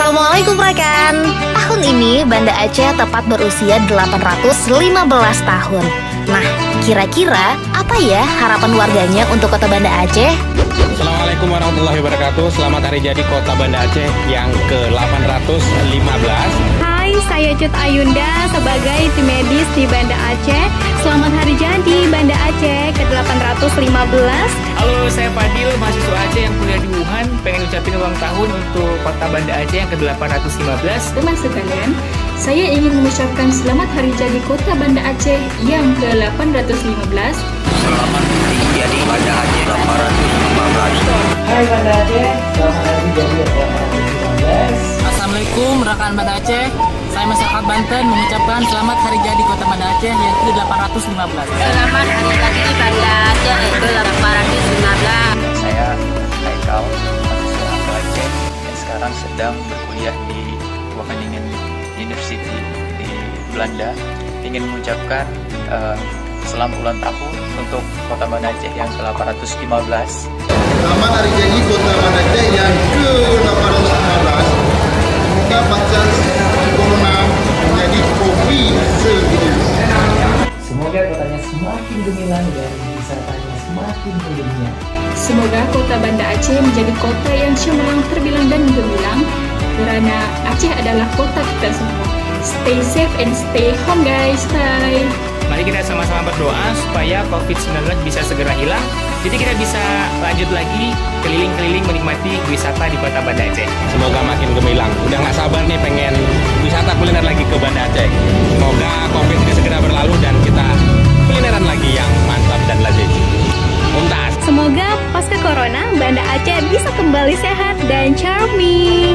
Assalamualaikum rekan. Tahun ini Banda Aceh tepat berusia 815 tahun. Nah, kira-kira apa ya harapan warganya untuk kota Banda Aceh? Assalamualaikum warahmatullahi wabarakatuh. Selamat hari jadi kota Banda Aceh yang ke-815. Hai, saya Cut Ayunda sebagai tim medis di Banda Aceh. Selamat hari jadi Banda Aceh ke-815. Halo, saya Fadil, mahasiswa Aceh yang kuliah di Wuhan. Pengen ucapin ulang tahun untuk kota Banda Aceh yang ke-815. Teman sekalian, saya ingin mengucapkan selamat hari jadi kota Banda Aceh yang ke-815. Selamat hari jadi Banda Aceh 815. Hai Banda Aceh, selamat hari jadi ke-815. Assalamualaikum rekan Banda Aceh. Saya masyarakat Banten mengucapkan selamat hari jadi kota Banda Aceh yang ke-815. Selamat hari jadi Banda Aceh ke-815. Saya Haikal, mahasiswa Aceh yang sekarang sedang berkuliah di Wageningen University di Belanda. Ingin mengucapkan selamat ulang tahun untuk kota Banda Aceh yang ke-815. Selamat hari jadi kota Banda Aceh yang ke-815. Semoga pasca corona menjadi COVID sedunia. Semoga kotanya semakin gemilang dan wisatanya semakin mendunia. Semoga kota Banda Aceh menjadi kota yang cemerlang, terbilang dan gemilang, karena Aceh adalah kota kita semua. Stay safe and stay home guys. Bye. Mari kita sama-sama berdoa supaya COVID-19 bisa segera hilang. Jadi kita bisa lanjut lagi keliling-keliling menikmati wisata di kota Banda Aceh. Semoga makin gemilang. Udah nggak sabar nih pengen wisata kuliner lagi ke Banda Aceh. Semoga COVID ini segera berlalu dan kita kulineran lagi yang mantap dan lazim. Mumtaz. Semoga pasca corona Banda Aceh bisa kembali sehat dan charming.